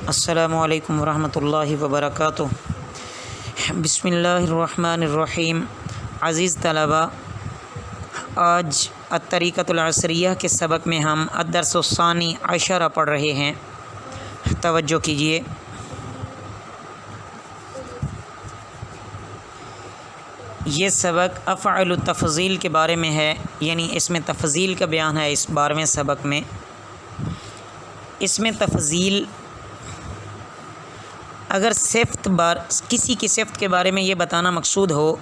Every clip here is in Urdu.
السلام علیکم ورحمۃ اللہ وبرکاتہ۔ بسم اللہ الرحمن الرحیم۔ عزیز طلباء، آج الطریقۃ العصریہ کے سبق میں ہم الدرس الثانی عشرہ پڑھ رہے ہیں۔ توجہ کیجیے۔ یہ سبق افعال التفضیل کے بارے میں ہے، یعنی اس میں تفضیل کا بیان ہے۔ اس 12ویں سبق میں اس میں تفضیل، اگر کسی کی صفت کے بارے میں یہ بتانا مقصود ہو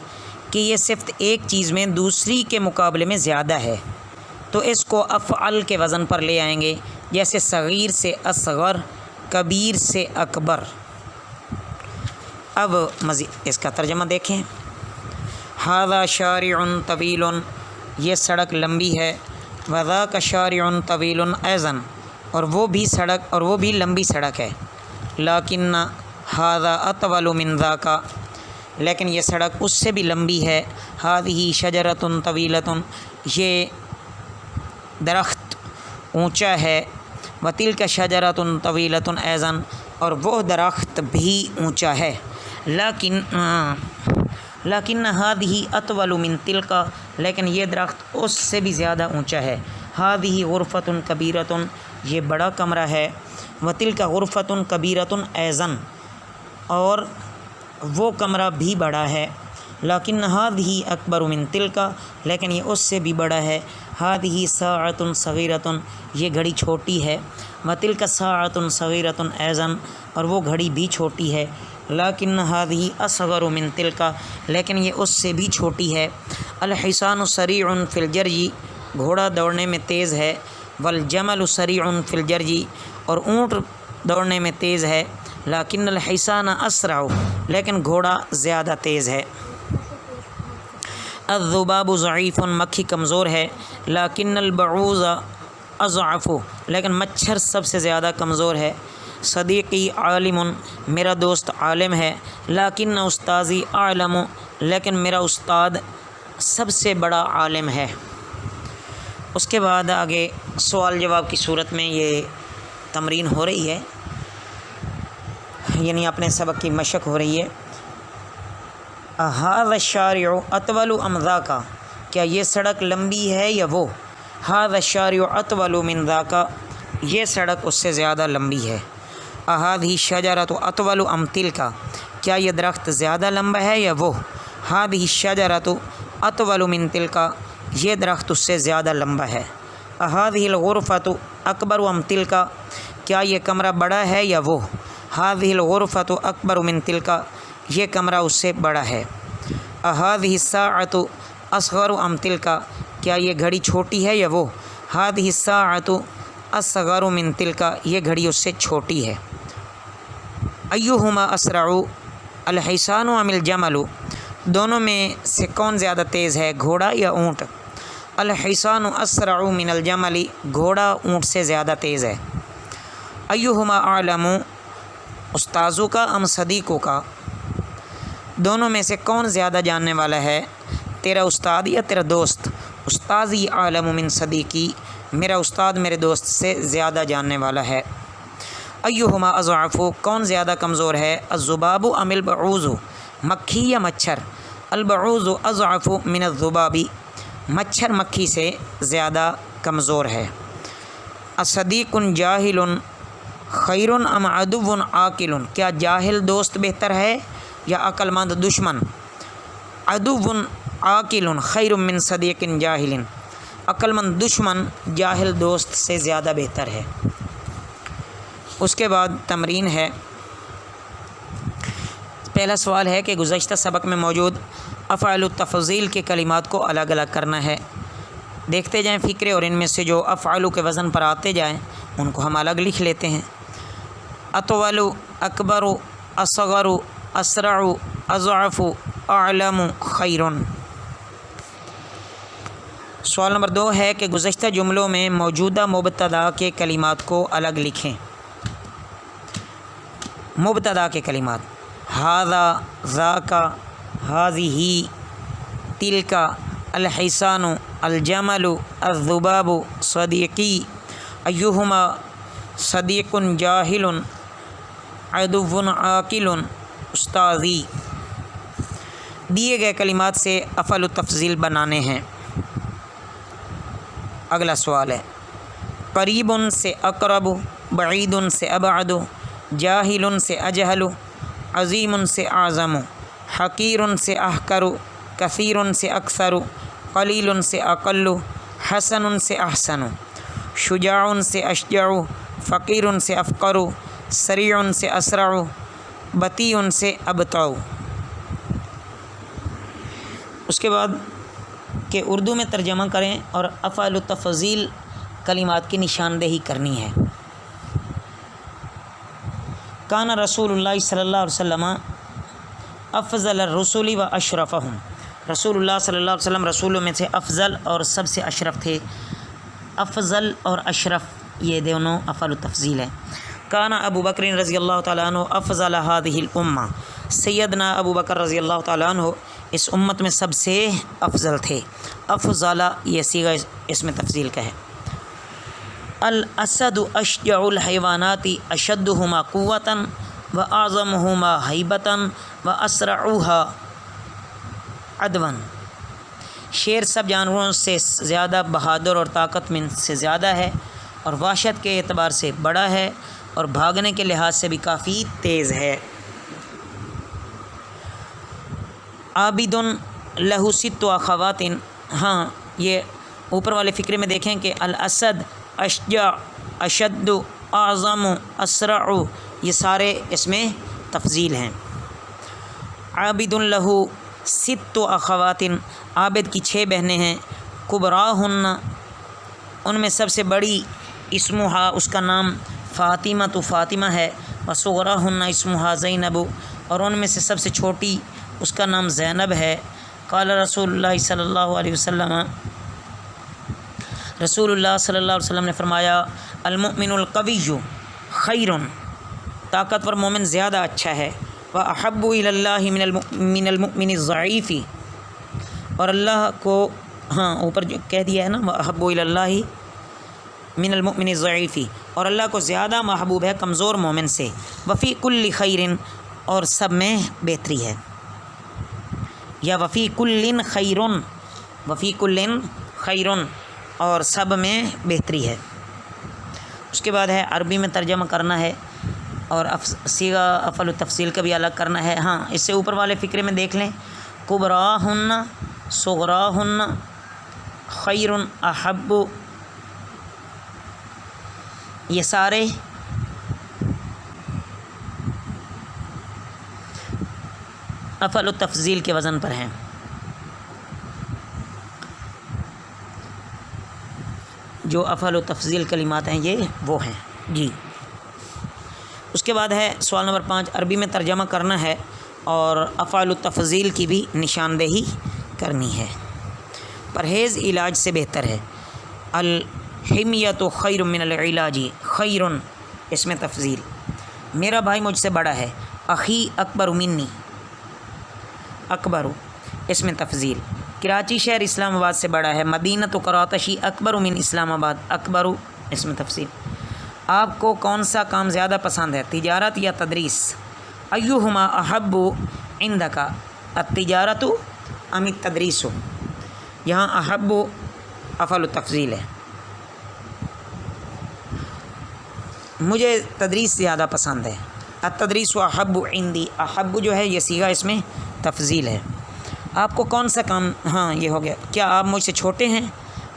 کہ یہ صفت ایک چیز میں دوسری کے مقابلے میں زیادہ ہے تو اس کو افعل کے وزن پر لے آئیں گے، جیسے صغیر سے اصغر، کبیر سے اکبر۔ اب مزید اس کا ترجمہ دیکھیں۔ ھذا شارع طویل، یہ سڑک لمبی ہے۔ وذاک شارع طویل ایضا، اور وہ بھی لمبی سڑک ہے۔ لیکن ھذا اطول من ذاک، لیکن یہ سڑک اس سے بھی لمبی ہے۔ ھذہ شجرۃ طویلۃ، یہ درخت اونچا ہے۔ وتلک شجرۃ طویلۃ ایضا، اور وہ درخت بھی اونچا ہے۔ لیکن ھذہ اطول من تلک، لیکن یہ درخت اس سے بھی زیادہ اونچا ہے۔ ھذہ غرفۃ کبیرۃ، یہ بڑا کمرہ ہے۔ وتلک غرفۃ کبیرۃ ایضا، اور وہ کمرہ بھی بڑا ہے۔ لیکن ھذہ اکبر من تلک، لیکن یہ اس سے بھی بڑا ہے۔ ھذہ ساعۃ صغیرۃ، یہ گھڑی چھوٹی ہے۔ وتلک ساعۃ صغیرۃ ایضا، اور وہ گھڑی بھی چھوٹی ہے۔ لیکن ھذہ اصغر من تلک، لیکن یہ اس سے بھی چھوٹی ہے۔ الحصان سریع فی الجري، گھوڑا دوڑنے میں تیز ہے۔ والجمل سریع فی الجري، اور اونٹ دوڑنے میں تیز ہے۔ لیکن الحصان اسرع، لیکن گھوڑا زیادہ تیز ہے۔ الذباب ضعیف، مکھی کمزور ہے۔ لیکن البعوض اضعف، لیکن مچھر سب سے زیادہ کمزور ہے۔ صدیقی عالم، میرا دوست عالم ہے۔ لیکن استاذی اعلم، لیکن میرا استاد سب سے بڑا عالم ہے۔ اس کے بعد آگے سوال جواب کی صورت میں یہ تمرین ہو رہی ہے، یعنی اپنے سبق کی مشق ہو رہی ہے۔ ھذا الشارع اطول ام ذاک، کیا یہ سڑک لمبی ہے یا وہ؟ ھذا الشارع اطول من ذاک، یہ سڑک اس سے زیادہ لمبی ہے۔ ھذہ الشجرۃ اطول ام تلک، کیا یہ درخت زیادہ لمبا ہے یا وہ؟ ھذہ الشجرۃ اطول من تلک، یہ درخت اس سے زیادہ لمبا ہے۔ ھذہ الغرفۃ اکبر ام تلک، کیا یہ کمرہ بڑا ہے یا وہ؟ ھذہ الغرفۃ اکبر من تلک، یہ کمرہ اس سے بڑا ہے۔ ھذہ الساعۃ اصغر ام تلک، کیا یہ گھڑی چھوٹی ہے یا وہ؟ ھذہ الساعۃ اصغر من تلک، یہ گھڑی اس سے چھوٹی ہے۔ ایہما اسرع، الحصان ام الجمل، دونوں میں سے کون زیادہ تیز ہے، گھوڑا یا اونٹ؟ الحصان اسرع من الجمل، گھوڑا اونٹ سے زیادہ تیز ہے۔ ایہما اعلم، استاذوں کا ام صدیقوں کا، دونوں میں سے کون زیادہ جاننے والا ہے، تیرا استاد یا تیرا دوست؟ استاذی اعلم من صدیقی، میرا استاد میرے دوست سے زیادہ جاننے والا ہے۔ ایہما اضعف، کون زیادہ کمزور ہے، الذباب ام البعوض، مکھی یا مچھر؟ البعوض اضعف من الذباب، مچھر مکھی سے زیادہ کمزور ہے۔ اصدیق جاہل خیر ام عدو عاقل، کیا جاہل دوست بہتر ہے یا عقل مند دشمن؟ عدو عاقل خیر من صدیق جاہل، عقل مند دشمن جاہل دوست سے زیادہ بہتر ہے۔ اس کے بعد تمرین ہے۔ پہلا سوال ہے کہ گزشتہ سبق میں موجود افعال التفضیل کے کلمات کو الگ الگ کرنا ہے۔ دیکھتے جائیں فکرے، اور ان میں سے جو افعال کے وزن پر آتے جائیں ان کو ہم الگ لکھ لیتے ہیں۔ اطول، اکبر، اصغر، اسرع، اضعف، اعلم، خیر۔ سوال نمبر 2 ہے کہ گزشتہ جملوں میں موجودہ مبتدا کے کلمات کو الگ لکھیں۔ مبتدا کے کلمات: ھذا، ذاک، ھذہ، تلک، الحصان، الجمل، الذباب، صدیقی، ایہما صدیق جاہل، عدو عاقل استاذی، دیے گئے کلمات سے افعل التفضیل بنانے ہیں۔ اگلا سوال ہے، قریب سے اقرب، بعید سے ابعد، جاہل سے اجہل، عظیم سے اعظم، حقیر سے احقر، کثیر سے اکثر، قلیل سے اقل، حسن سے احسن، شجاع سے اشجع، فقیر سے افقر، سریع سے اسرع، بطیء سے ابطأ۔ اس کے بعد کہ اردو میں ترجمہ کریں اور افعال التفضیل کلمات کی نشاندہی کرنی ہے۔ کان رسول اللہ صلی اللہ علیہ وسلم افضل الرسل و اشرفہم، رسول اللہ صلی اللہ علیہ وسلم رسولوں میں سے افضل اور سب سے اشرف تھے۔ افضل اور اشرف یہ دونوں افعال التفضیل ہیں۔ کان ابو بکر رضی اللہ تعالیٰ عنہ افضل هذه الامہ، سیدنا ابو بکر رضی اللہ تعالیٰ عنہ اس امت میں سب سے افضل تھے۔ افضل یہ صیغہ اس میں تفضیل کا ہے۔ الاسد اشجع الحیوانات اشدهما قوة واعظمهما ہیبة واسرعها عدوا، شیر سب جانوروں سے زیادہ بہادر اور طاقت مند سے زیادہ ہے، اور وحشت کے اعتبار سے بڑا ہے، اور بھاگنے کے لحاظ سے بھی کافی تیز ہے۔ عابد لہ ست اخوات، ہاں یہ اوپر والے فقرے میں دیکھیں کہ الاسد، اشجع، اشد، اعظم، اسرع یہ سارے اس میں تفضیل ہیں۔ عابد لہ ست اخوات، عابد کی 6 بہنیں ہیں۔ کبراہن، ان میں سب سے بڑی اسمہا اس کا نام فاطمہ تو فاطمہ ہے، وصغراہن اسمہا زینب، اور ان میں سے سب سے چھوٹی اس کا نام زینب ہے۔ قال رسول اللہ صلی اللہ علیہ وسلم، رسول اللہ صلی اللہ علیہ وسلم نے فرمایا، المؤمن القوی خیر، طاقتور مومن زیادہ اچھا ہے، واحب الی اللہ من المؤمن الضعیف، اور اللہ کو ہاں اوپر جو کہہ دیا ہے نا، واحب الی اللہ من المؤمن الضعیف، اور اللہ کو زیادہ محبوب ہے کمزور مومن سے۔ وفی کل خیر، اور سب میں بہتری ہے، یا وفی کل خیر، وفی کل خیر، اور سب میں بہتری ہے۔ اس کے بعد ہے عربی میں ترجمہ کرنا ہے اور صیغہ افعل التفضیل کا بھی الگ کرنا ہے۔ ہاں اس سے اوپر والے فقرے میں دیکھ لیں، کبراہن، صغراہن، خیر، احب، یہ سارے افعل التفضیل کے وزن پر ہیں۔ جو افعل التفضیل کلمات ہیں یہ وہ ہیں جی۔ اس کے بعد ہے سوال نمبر 5، عربی میں ترجمہ کرنا ہے اور افعال التفضیل کی بھی نشاندہی کرنی ہے۔ پرہیز علاج سے بہتر ہے۔ الحمیۃ خیر من العلاج، خیر اس میں تفضیل، میرا بھائی مجھ سے بڑا ہے۔ اخی اکبر منی، اکبر اس میں تفضیل، کراچی شہر اسلام آباد سے بڑا ہے۔ مدینہ تو کراتشی اکبر من اسلام آباد، اکبر اس میں تفصیل۔ آپ کو کون سا کام زیادہ پسند ہے، تجارت یا تدریس؟ ایہما احب عندک، التجارت ام التدریس؟ یہاں احب افعل التفضیل ہے، مجھے تدریس زیادہ پسند ہے۔ التدریس احب عندی، احب جو ہے یہ صیغہ اس میں تفضیل ہے۔ آپ کو کون سا کام، ہاں یہ ہو گیا، کیا آپ مجھ سے چھوٹے ہیں؟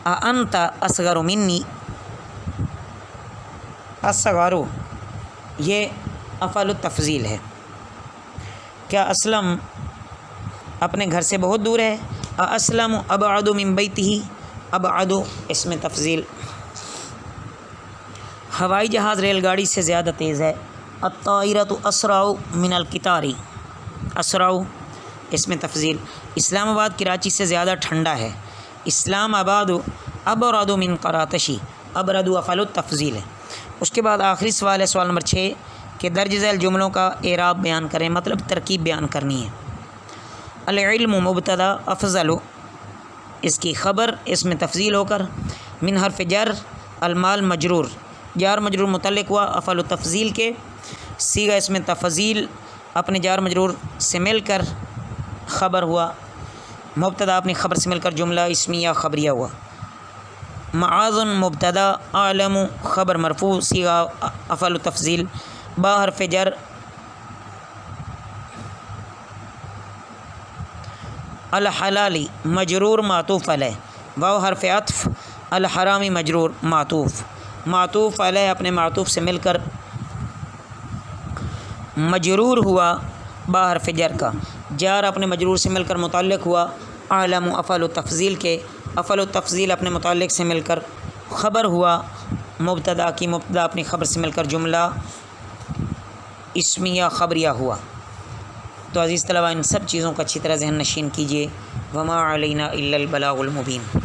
انت اصغر منی، اصغر یہ افعل التفضیل ہے۔ کیا اسلم اپنے گھر سے بہت دور ہے؟ اسلم ابعد من بیتہ، ابعد اس میں تفضیل۔ ہوائی جہاز ریل گاڑی سے زیادہ تیز ہے۔ الطائرۃ اسرع من القطار، اسرع اس میں تفضیل۔ اسلام آباد کراچی سے زیادہ ٹھنڈا ہے۔ اسلام آباد ابرد من کراتشی، ابرد افعل التفضیل ہے۔ اس کے بعد آخری سوال ہے سوال نمبر 6 کہ درج ذیل جملوں کا اعراب بیان کریں، مطلب ترکیب بیان کرنی ہے۔ العلم مبتدا، افضل اس کی خبر اس میں تفضیل ہو کر، من حرف جر، المال مجرور، جار مجرور متعلق ہوا افعل التفضیل کے، صیغہ اسم تفضیل اپنے جار مجرور سے مل کر خبر ہوا، مبتدا اپنی خبر سے مل کر جملہ اسمیہ خبریہ ہوا۔ معاذ مبتدا، اعلم خبر مرفوع، صیغہ افعل تفضیل، با حرف جر، الحلالی مجرور معطوف علیہ، واو حرف عطف، الحرامی مجرور معطوف علیہ اپنے معطوف سے مل کر مجرور ہوا، با حرف جر کا، جار اپنے مجرور سے مل کر متعلق ہوا، اعلم افعل تفضیل کے، افعل تفضیل اپنے متعلق سے مل کر خبر ہوا، مبتدا کی مبتدا اپنی خبر سے مل کر جملہ اسمیہ خبریہ ہوا۔ تو عزیز طلبہ ان سب چیزوں کا اچھی طرح ذہن نشین کیجیے۔ وما علینا الا البلاغ المبین۔